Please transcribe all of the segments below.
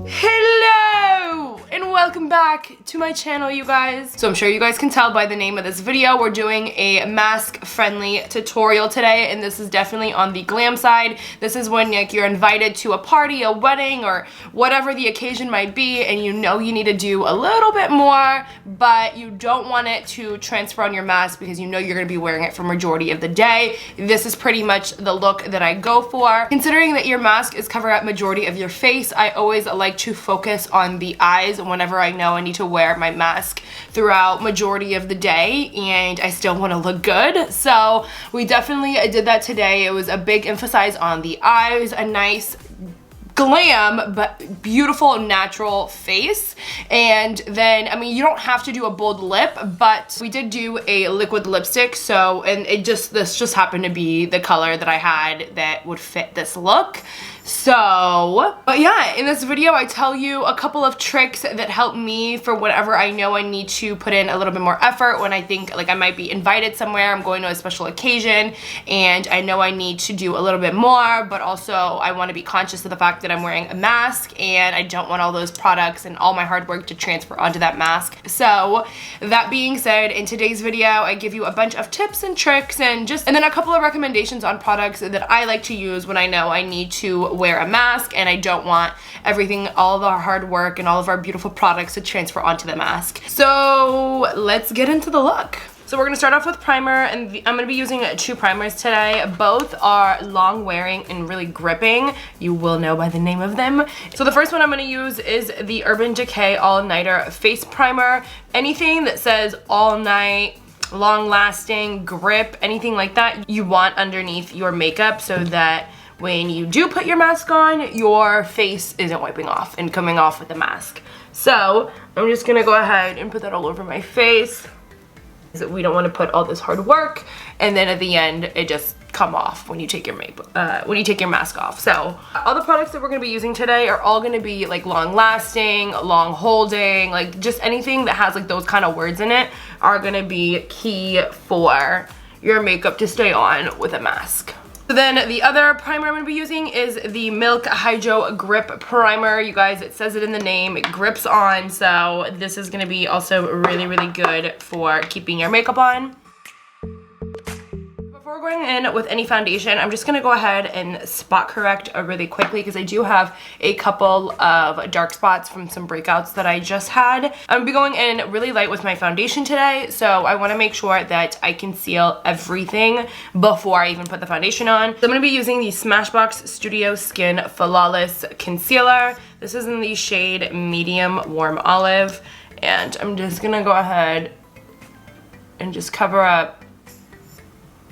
Hello and welcome back to my channel, you guys. So I'm sure you guys can tell by the name of this video, we're doing a mask friendly tutorial today, and this is definitely on the glam side. This is when you're invited to a party, a wedding, or whatever the occasion might be, and you know you need to do a little bit more, but you don't want it to transfer on your mask because you know you're going to be wearing it for majority of the day. This is pretty much the look that I go for. Considering that your mask is covering up majority of your face, I always like to focus on the eyes whenever I know I need to wear my mask throughout majority of the day and I still want to look good. So we definitely did that today. It was a big emphasis on the eyes, a nice glam but beautiful natural face. And then, I mean, you don't have to do a bold lip, but we did do a liquid lipstick, so, and this just happened to be the color that I had that would fit this look. So, but yeah, in this video I tell you a couple of tricks that help me for whatever I know I need to put in a little bit more effort when I think like I might be invited somewhere, I'm going to a special occasion, and I know I need to do a little bit more, but also I want to be conscious of the fact that I'm wearing a mask and I don't want all those products and all my hard work to transfer onto that mask. So that being said, in today's video I give you a bunch of tips and tricks and then a couple of recommendations on products that I like to use when I know I need to wear a mask and I don't want everything, all of our hard work and all of our beautiful products to transfer onto the mask. So let's get into the look. So we're gonna start off with primer, and I'm gonna be using two primers today. Both are long wearing and really gripping. You will know by the name of them. So the first one I'm gonna use is the Urban Decay All Nighter Face Primer. Anything that says all night, long lasting, grip, anything like that, you want underneath your makeup so that when you do put your mask on, your face isn't wiping off and coming off with the mask. So I'm just gonna go ahead and put that all over my face. We don't want to put all this hard work and then at the end it just come off when you take your mask off. So all the products that we're going to be using today are all going to be like long lasting, long holding, like just anything that has like those kind of words in it are going to be key for your makeup to stay on with a mask. So then the other primer I'm going to be using is the Milk Hydro Grip Primer. You guys, it says it in the name, it grips on, so this is going to be also really, really good for keeping your makeup on. Before going in with any foundation, I'm just going to go ahead and spot correct really quickly because I do have a couple of dark spots from some breakouts that I just had. I'm going to be going in really light with my foundation today, so I want to make sure that I conceal everything before I even put the foundation on. So I'm going to be using the Smashbox Studio Skin Flawless Concealer. This is in the shade Medium Warm Olive, and I'm just going to go ahead and just cover up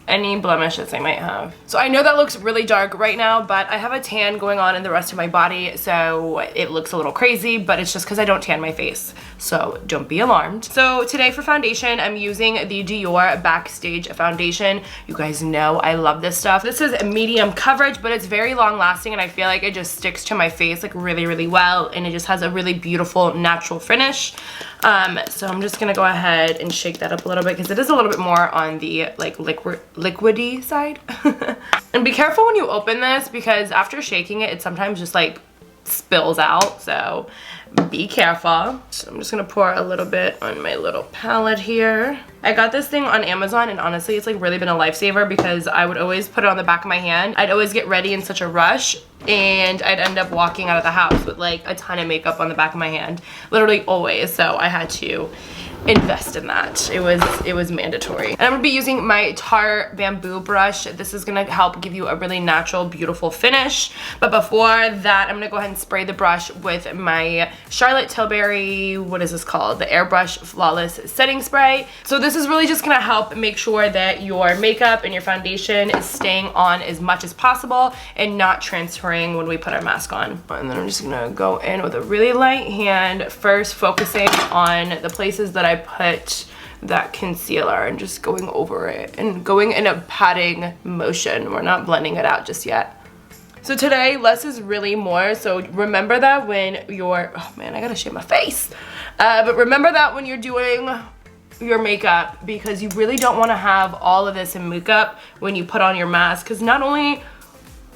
any blemishes I might have. So I know that looks really dark right now, but I have a tan going on in the rest of my body, so it looks a little crazy, but it's just because I don't tan my face, so don't be alarmed. So today for foundation, I'm using the Dior Backstage Foundation. You guys know I love this stuff. This is medium coverage, but it's very long lasting, and I feel like it just sticks to my face like really, really well, and it just has a really beautiful natural finish. So I'm just gonna go ahead and shake that up a little bit because it is a little bit more on the like liquidy side. And be careful when you open this because after shaking it, it sometimes just like spills out, so be careful. So I'm just gonna pour a little bit on my little palette here. I got this thing on Amazon, and honestly it's like really been a lifesaver because I would always put it on the back of my hand. I'd always get ready in such a rush and I'd end up walking out of the house with like a ton of makeup on the back of my hand, literally always. So I had to invest in that. It was mandatory. And I'm gonna be using my Tarte bamboo brush. This is gonna help give you a really natural, beautiful finish. But before that, I'm gonna go ahead and spray the brush with my Charlotte Tilbury, what is this called? The Airbrush Flawless Setting Spray. So this is really just gonna help make sure that your makeup and your foundation is staying on as much as possible and not transferring when we put our mask on. And then I'm just gonna go in with a really light hand, first focusing on the places that I put that concealer and just going over it and going in a patting motion. We're not blending it out just yet. So today, less is really more. So remember that when you're, oh man, I gotta shave my face. But remember that when you're doing your makeup, because you really don't wanna have all of this in makeup when you put on your mask, because not only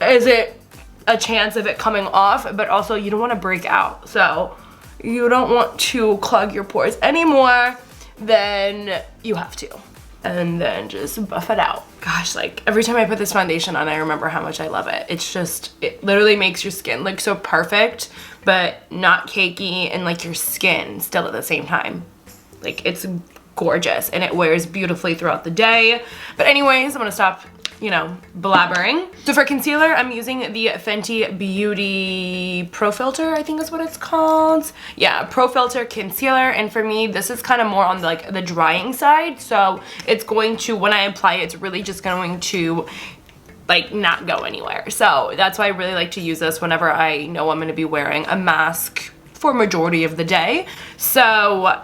is it a chance of it coming off, but also you don't want to break out. So you don't want to clog your pores any more than you have to. And then just buff it out. Gosh, like every time I put this foundation on, I remember how much I love it. It's just, it literally makes your skin look so perfect, but not cakey, and like your skin still at the same time. Like it's gorgeous, and it wears beautifully throughout the day. But anyways, I'm gonna stop, you know, blabbering. So for concealer, I'm using the Fenty Beauty Pro Filter, I think is what it's called. Yeah, Pro Filter concealer. And for me, this is kind of more on like the drying side. So it's going to, when I apply it, it's really just going to like not go anywhere. So that's why I really like to use this whenever I know I'm going to be wearing a mask for majority of the day. So,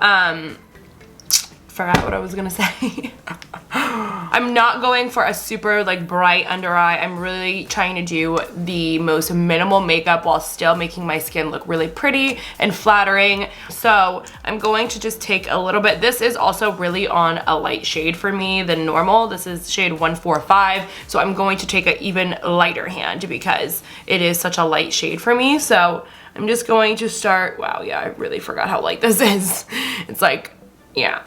forgot what I was gonna say. I'm not going for a super like bright under eye. I'm really trying to do the most minimal makeup while still making my skin look really pretty and flattering. So I'm going to just take a little bit. This is also really on a light shade for me than normal. This is shade 145. So I'm going to take an even lighter hand because it is such a light shade for me. So I'm just going to start, wow, yeah, I really forgot how light this is. It's like, yeah.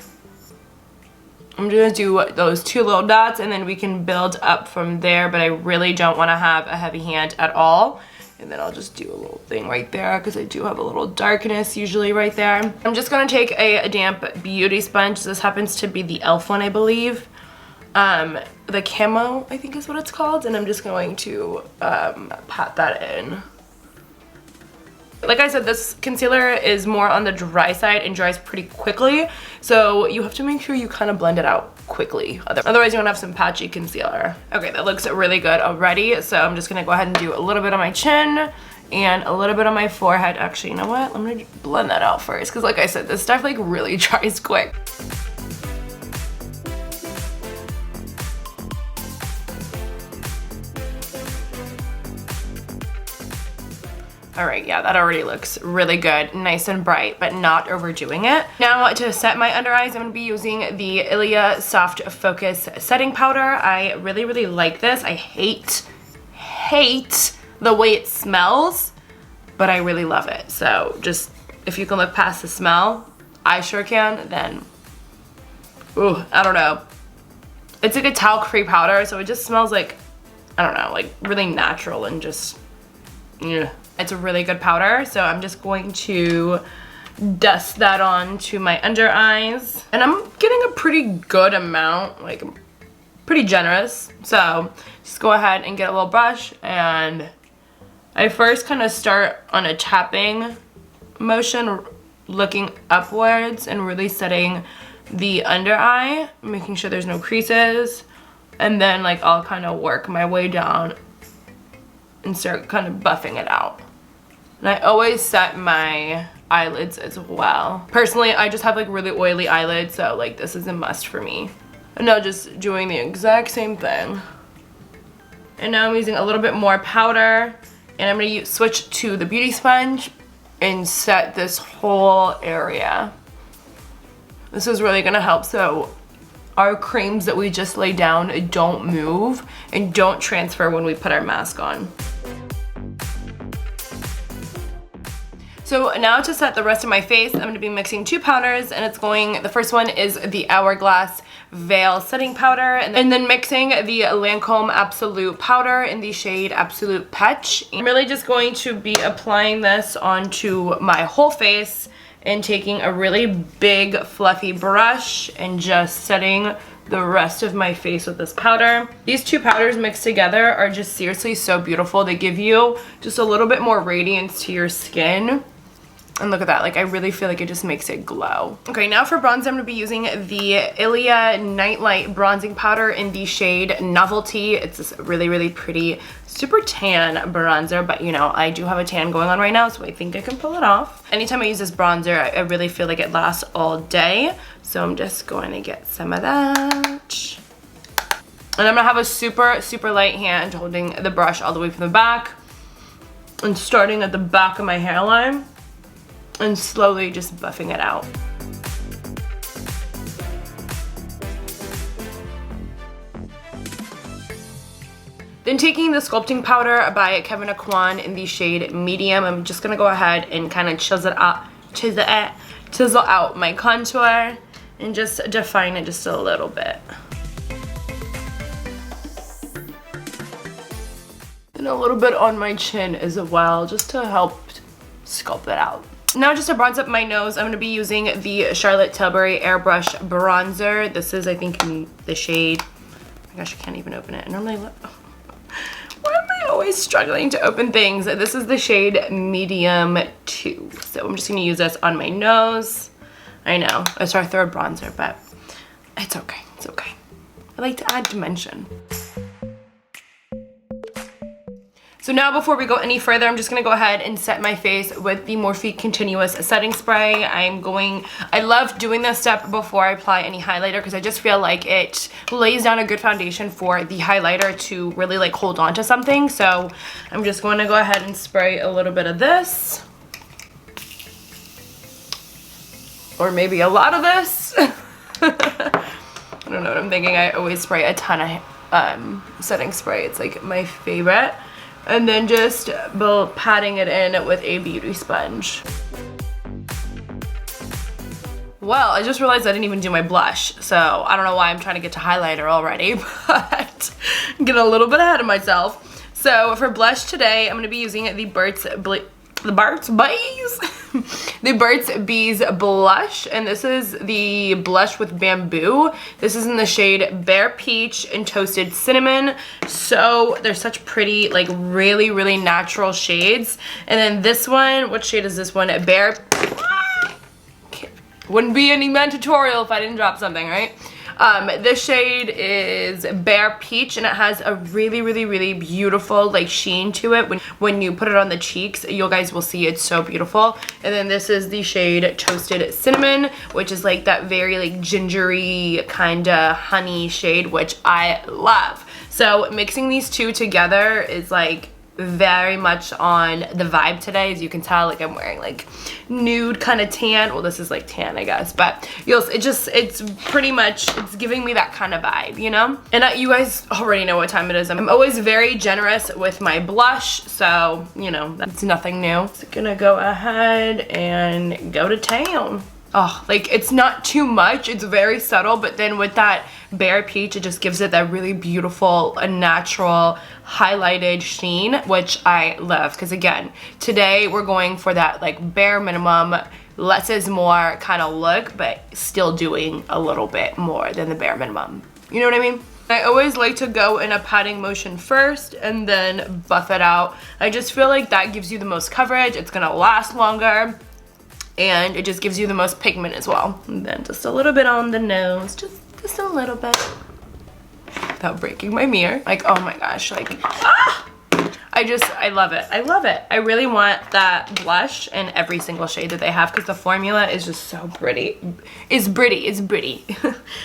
I'm gonna do those 2 little dots, and then we can build up from there, but I really don't wanna have a heavy hand at all. And then I'll just do a little thing right there because I do have a little darkness usually right there. I'm just gonna take a damp beauty sponge. This happens to be the e.l.f. one, I believe. The camo, I think is what it's called. And I'm just going to pat that in. Like I said, this concealer is more on the dry side and dries pretty quickly. So you have to make sure you kind of blend it out quickly. Otherwise you're gonna have some patchy concealer. Okay, that looks really good already. So I'm just gonna go ahead and do a little bit on my chin and a little bit on my forehead. Actually, you know what? I'm gonna blend that out first because like I said, this stuff like really dries quick. All right, yeah, that already looks really good, nice and bright, but not overdoing it. Now to set my under eyes, I'm gonna be using the Ilia Soft Focus Setting Powder. I really, really like this. I hate the way it smells, but I really love it. So just, if you can look past the smell, I sure can, then, ooh, I don't know. It's like a talc-free powder, so it just smells like, I don't know, like really natural and just, yeah. It's a really good powder, so I'm just going to dust that on to my under eyes. And I'm getting a pretty good amount, like pretty generous. So just go ahead and get a little brush, and I first kind of start on a tapping motion, looking upwards and really setting the under eye, making sure there's no creases. And then like I'll kind of work my way down and start kind of buffing it out. And I always set my eyelids as well. Personally, I just have like really oily eyelids, so like this is a must for me. And now just doing the exact same thing. And now I'm using a little bit more powder, and I'm gonna switch to the beauty sponge and set this whole area. This is really gonna help so our creams that we just laid down don't move and don't transfer when we put our mask on. So now to set the rest of my face, I'm going to be mixing 2 powders, and it's going, the first one is the Hourglass Veil Setting Powder, and then mixing the Lancome Absolute Powder in the shade Absolute Peach. I'm really just going to be applying this onto my whole face and taking a really big fluffy brush and just setting the rest of my face with this powder. These 2 powders mixed together are just seriously so beautiful. They give you just a little bit more radiance to your skin. And look at that, like I really feel like it just makes it glow. Okay, now for bronzer, I'm gonna be using the Ilia Nightlight Bronzing Powder in the shade Novelty. It's this really, really pretty, super tan bronzer, but you know, I do have a tan going on right now, so I think I can pull it off. Anytime I use this bronzer, I really feel like it lasts all day. So I'm just going to get some of that. And I'm gonna have a super, super light hand holding the brush all the way from the back and starting at the back of my hairline and slowly just buffing it out. Then taking the sculpting powder by Kevin Aquan in the shade Medium, I'm just gonna go ahead and kind of chisel out my contour and just define it just a little bit. And a little bit on my chin as well, just to help sculpt it out. Now just to bronze up my nose, I'm going to be using the Charlotte Tilbury Airbrush Bronzer. This is, I think, in the shade, oh my gosh, I can't even open it. Normally, why am I always struggling to open things? This is the shade Medium 2. So I'm just going to use this on my nose. I know, it's our third bronzer, but it's okay, it's okay. I like to add dimension. So now before we go any further, I'm just gonna go ahead and set my face with the Morphe Continuous Setting Spray. I love doing this step before I apply any highlighter because I just feel like it lays down a good foundation for the highlighter to really like hold on to something. So I'm just going to go ahead and spray a little bit of this. Or maybe a lot of this. I don't know what I'm thinking. I always spray a ton of setting spray. It's like my favorite. And then just patting it in with a beauty sponge. Well, I just realized I didn't even do my blush, so I don't know why I'm trying to get to highlighter already, but I'm getting a little bit ahead of myself. So for blush today, I'm gonna be using the Burt's Bees blush, and this is the blush with bamboo. This is in the shade Bare Peach and Toasted Cinnamon. So they're such pretty, like really, really natural shades. And then this one, what shade is this one? Wouldn't be any men tutorial if I didn't drop something, right? This shade is Bare Peach, and it has a really, really, really beautiful like sheen to it. When you put it on the cheeks, you guys will see it's so beautiful. And then this is the shade Toasted Cinnamon, which is like that very like gingery kind of honey shade, which I love. So mixing these two together is like very much on the vibe today. As you can tell, like I'm wearing like nude kind of tan. Well, this is like tan, I guess, but it's pretty much, it's giving me that kind of vibe, you know? And you guys already know what time it is. I'm always very generous with my blush, so you know, that's nothing new. Just gonna go ahead and go to town. Oh, like it's not too much, it's very subtle, but then with that Bare Peach, it just gives it that really beautiful, natural, highlighted sheen, which I love. Because again, today we're going for that like bare minimum, less is more kind of look, but still doing a little bit more than the bare minimum. You know what I mean? I always like to go in a patting motion first and then buff it out. I just feel like that gives you the most coverage, it's gonna last longer, and it just gives you the most pigment as well. And then just a little bit on the nose, just a little bit, without breaking my mirror. Like, oh my gosh, like, ah! I love it. I love it. I really want that blush in every single shade that they have because the formula is just so pretty. It's pretty.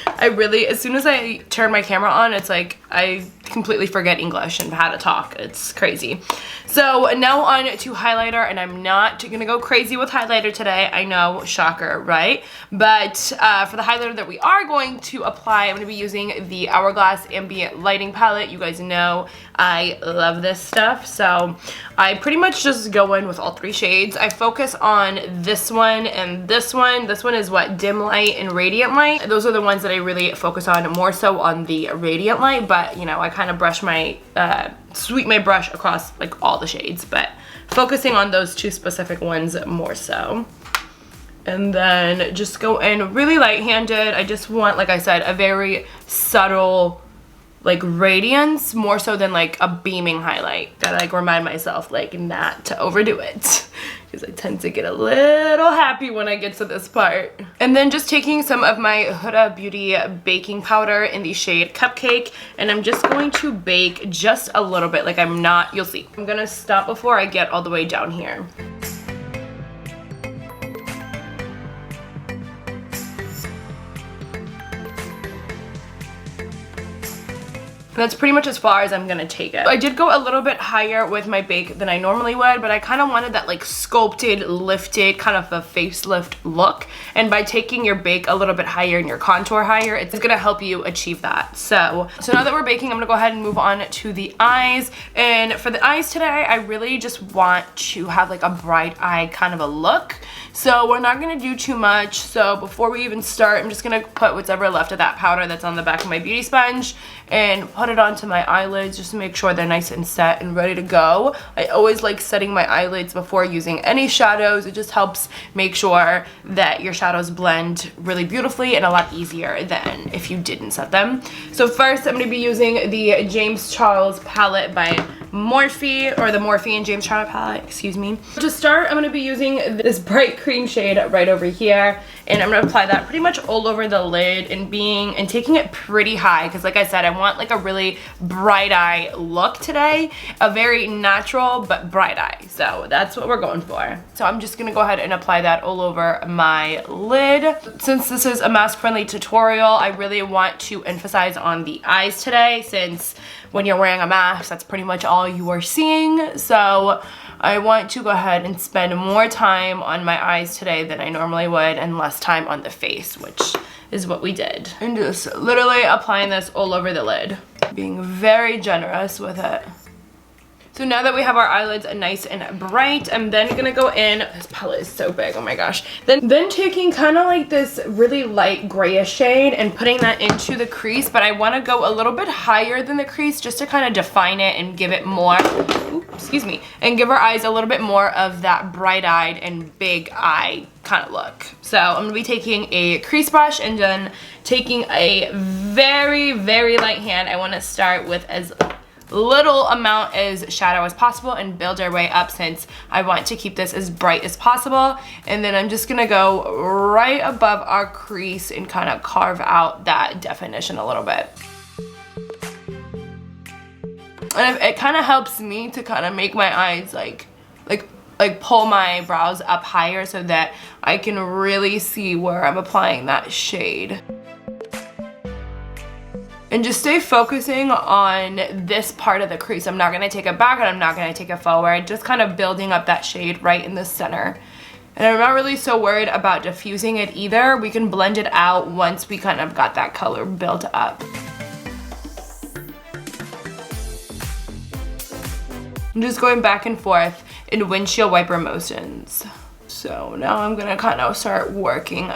I really, as soon as I turn my camera on, it's like I completely forget English and how to talk. It's crazy. So now on to highlighter, and I'm not gonna go crazy with highlighter today. I know, shocker, right? But for the highlighter that we are going to apply, I'm gonna be using the Hourglass Ambient Lighting Palette. You guys know I love this stuff, so I pretty much just go in with all three shades. I focus on this one and this one. This one is what, Dim Light and Radiant Light. Those are the ones that I really focus on, more so on the Radiant Light, but you know, I kind of brush my, sweep my brush across like all the shades, but focusing on those two specific ones more so. And then just go in really light-handed. I just want, like I said, a very subtle like radiance, more so than like a beaming highlight. Gotta like remind myself like not to overdo it, because I tend to get a little happy when I get to this part. And then just taking some of my Huda Beauty baking powder in the shade Cupcake, and I'm just going to bake just a little bit. Like I'm not, you'll see. I'm gonna stop before I get all the way down here. That's pretty much as far as I'm gonna take it. I did go a little bit higher with my bake than I normally would, but I kind of wanted that like sculpted, lifted, kind of a facelift look. And by taking your bake a little bit higher and your contour higher, it's gonna help you achieve that. So now that we're baking, I'm gonna go ahead and move on to the eyes. And for the eyes today, I really just want to have like a bright eye kind of a look. So we're not gonna do too much. So before we even start, I'm just gonna put whatever left of that powder that's on the back of my beauty sponge and put it onto my eyelids just to make sure they're nice and set and ready to go. I always like setting my eyelids before using any shadows. It just helps make sure that your shadows blend really beautifully and a lot easier than if you didn't set them. So first I'm gonna be using the James Charles palette by Morphe, or the Morphe and James Charles palette, excuse me. To start, I'm gonna be using this bright cream shade right over here, and I'm gonna apply that pretty much all over the lid and taking it pretty high, because like I said, I want like a really bright eye look today, a very natural but bright eye. So that's what we're going for. So I'm just gonna go ahead and apply that all over my lid. Since this is a mask-friendly tutorial, I really want to emphasize on the eyes today, since when you're wearing a mask, that's pretty much all you are seeing. So I want to go ahead and spend more time on my eyes today than I normally would, and less time on the face, which is what we did. And just literally applying this all over the lid, being very generous with it. So now that we have our eyelids nice and bright, I'm then gonna go in, this palette is so big, oh my gosh. Then taking kind of like this really light grayish shade and putting that into the crease, but I wanna go a little bit higher than the crease just to kind of define it and give it more, excuse me, and give our eyes a little bit more of that bright-eyed and big eye kind of look. So I'm gonna be taking a crease brush and then taking a very, very light hand. I wanna start with as little amount as shadow as possible and build our way up, since I want to keep this as bright as possible. And then I'm just gonna go right above our crease and kind of carve out that definition a little bit. And it kind of helps me to kind of make my eyes like pull my brows up higher so that I can really see where I'm applying that shade. And just stay focusing on this part of the crease. I'm not gonna take it back and I'm not gonna take it forward. Just kind of building up that shade right in the center. And I'm not really so worried about diffusing it either. We can blend it out once we kind of got that color built up. I'm just going back and forth in windshield wiper motions. So now I'm gonna kind of start working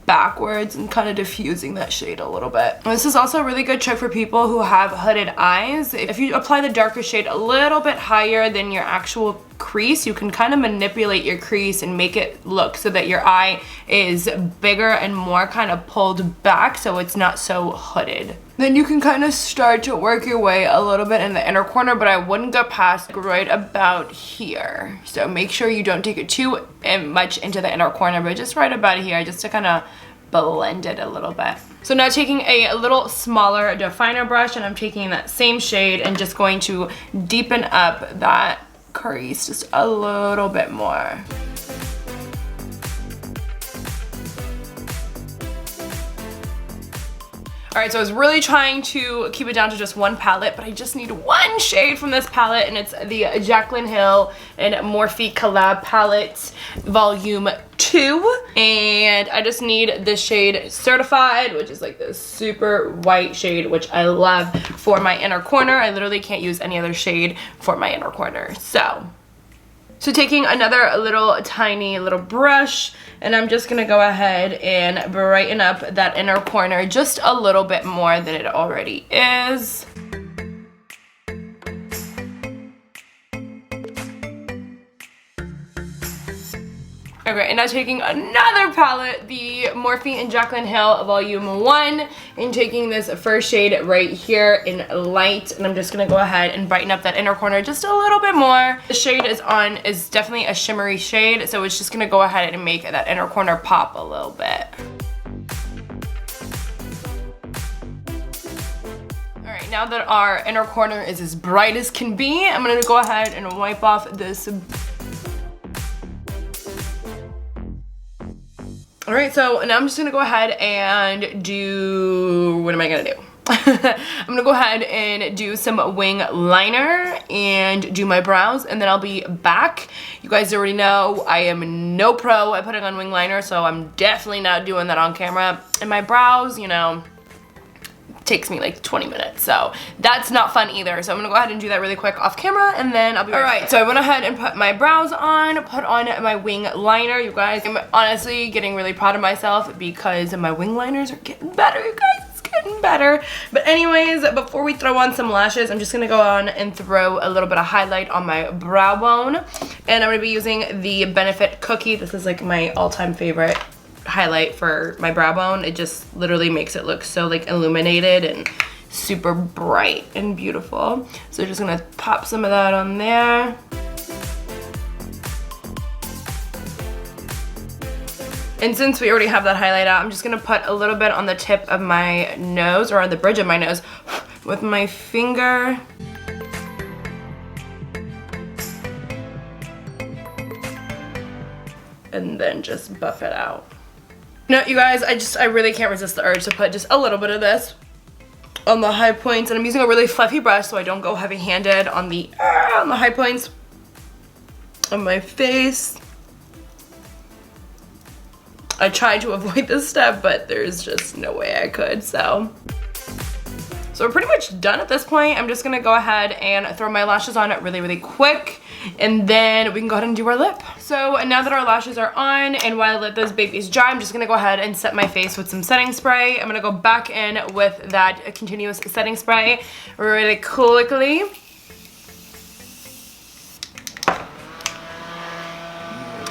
backwards and kind of diffusing that shade a little bit. This is also a really good trick for people who have hooded eyes. If you apply the darker shade a little bit higher than your actual crease, you can kind of manipulate your crease and make it look so that your eye is bigger and more kind of pulled back, so it's not so hooded. Then you can kind of start to work your way a little bit in the inner corner, but I wouldn't go past right about here. So make sure you don't take it too much into the inner corner, but just right about here, just to kind of blend it a little bit. So now taking a little smaller definer brush, and I'm taking that same shade and just going to deepen up that crease just a little bit more. Alright, so I was really trying to keep it down to just one palette, but I just need one shade from this palette, and it's the Jaclyn Hill and Morphe Collab Palette Volume 2. And I just need this shade Certified, which is like this super white shade, which I love for my inner corner. I literally can't use any other shade for my inner corner. So taking another tiny little brush, and I'm just gonna go ahead and brighten up that inner corner just a little bit more than it already is. Okay, and now taking another palette, the Morphe and Jaclyn Hill Volume 1, and taking this first shade right here in light, and I'm just gonna go ahead and brighten up that inner corner just a little bit more. The shade is definitely a shimmery shade, so it's just gonna go ahead and make that inner corner pop a little bit. Alright, now that our inner corner is as bright as can be, I'm gonna go ahead and wipe off this. Alright, so now I'm just gonna go ahead and do, what am I gonna do? I'm gonna go ahead and do some wing liner and do my brows, and then I'll be back. You guys already know I am no pro at putting on wing liner, so I'm definitely not doing that on camera. And my brows, you know, takes me like 20 minutes, so that's not fun either. So I'm gonna go ahead and do that really quick off camera, and then I'll be right back. So I went ahead and put my brows on, put on my wing liner. You guys, I'm honestly getting really proud of myself because my wing liners are getting better, you guys. It's getting better. But anyways, before we throw on some lashes, I'm just gonna go on and throw a little bit of highlight on my brow bone, and I'm gonna be using the Benefit Cookie. This is like my all-time favorite highlight for my brow bone. It just literally makes it look so like illuminated and super bright and beautiful. So just gonna pop some of that on there. And since we already have that highlight out, I'm just gonna put a little bit on the tip of my nose, or on the bridge of my nose, with my finger. And then just buff it out. No, you guys, I really can't resist the urge to put just a little bit of this on the high points, and I'm using a really fluffy brush so I don't go heavy-handed on the high points of my face. I tried to avoid this step, but there's just no way I could, so we're pretty much done at this point. I'm just gonna go ahead and throw my lashes on really, really quick, and then we can go ahead and do our lip. So now that our lashes are on, and while I let those babies dry, I'm just gonna go ahead and set my face with some setting spray. I'm gonna go back in with that continuous setting spray really quickly.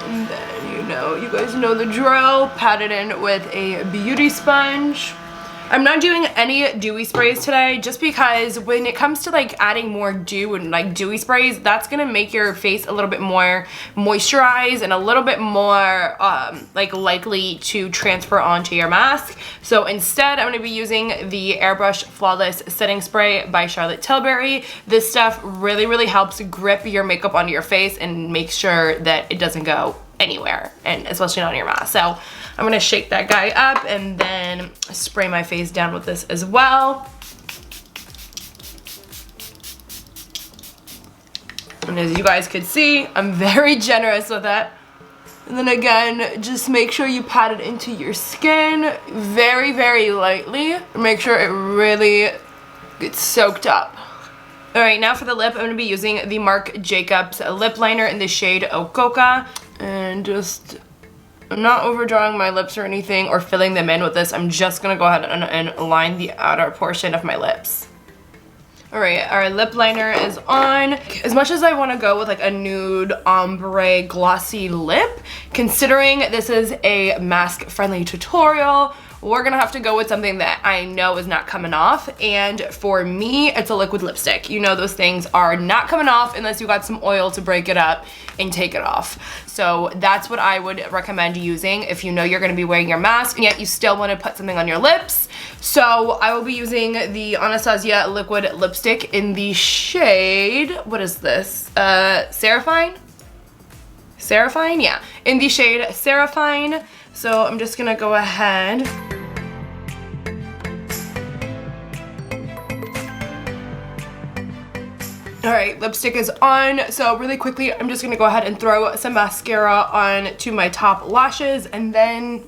And then, you guys know the drill. Pat it in with a beauty sponge. I'm not doing any dewy sprays today just because when it comes to like adding more dew and like dewy sprays, that's gonna make your face a little bit more moisturized and a little bit more like likely to transfer onto your mask. So instead, I'm gonna be using the Airbrush Flawless Setting Spray by Charlotte Tilbury. This stuff really, really helps grip your makeup onto your face and make sure that it doesn't go anywhere, and especially not on your mask. So I'm gonna shake that guy up and then spray my face down with this as well. And as you guys could see, I'm very generous with it. And then again, just make sure you pat it into your skin very, very lightly. Make sure it really gets soaked up. Alright, now for the lip, I'm going to be using the Marc Jacobs lip liner in the shade Ococa. And just, I'm not overdrawing my lips or anything or filling them in with this. I'm just going to go ahead and line the outer portion of my lips. Alright, our lip liner is on. As much as I want to go with like a nude ombre glossy lip, considering this is a mask friendly tutorial, we're gonna have to go with something that I know is not coming off, and for me, it's a liquid lipstick. You know those things are not coming off unless you got some oil to break it up and take it off. So that's what I would recommend using if you know you're gonna be wearing your mask and yet you still wanna put something on your lips. So I will be using the Anastasia liquid lipstick in the shade, what is this? Seraphine? Seraphine? Yeah, in the shade Seraphine. So I'm just gonna go ahead. Alright, lipstick is on, so really quickly I'm just going to go ahead and throw some mascara on to my top lashes, and then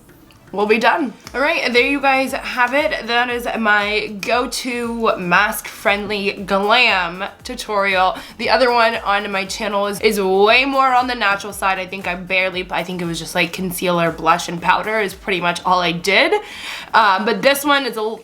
we'll be done. Alright, there you guys have it. That is my go-to mask-friendly glam tutorial. The other one on my channel is way more on the natural side. I think it was just like concealer, blush, and powder is pretty much all I did. But this one is a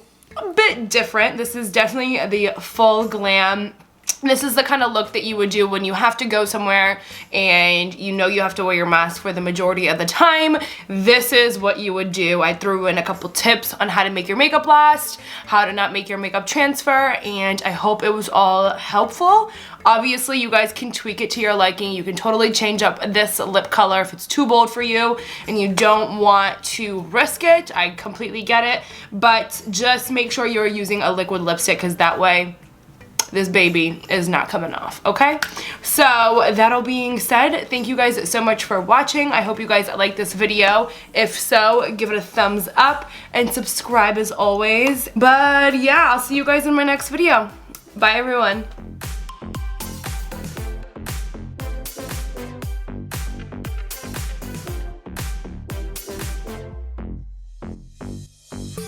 bit different. This is definitely the full glam. This is the kind of look that you would do when you have to go somewhere and you know you have to wear your mask for the majority of the time. This is what you would do. I threw in a couple tips on how to make your makeup last, how to not make your makeup transfer, and I hope it was all helpful. Obviously, you guys can tweak it to your liking. You can totally change up this lip color if it's too bold for you and you don't want to risk it. I completely get it, but just make sure you're using a liquid lipstick because that way this baby is not coming off, okay? So that'll being said, thank you guys so much for watching. I hope you guys like this video. If so, give it a thumbs up and subscribe as always. But yeah, I'll see you guys in my next video. Bye everyone.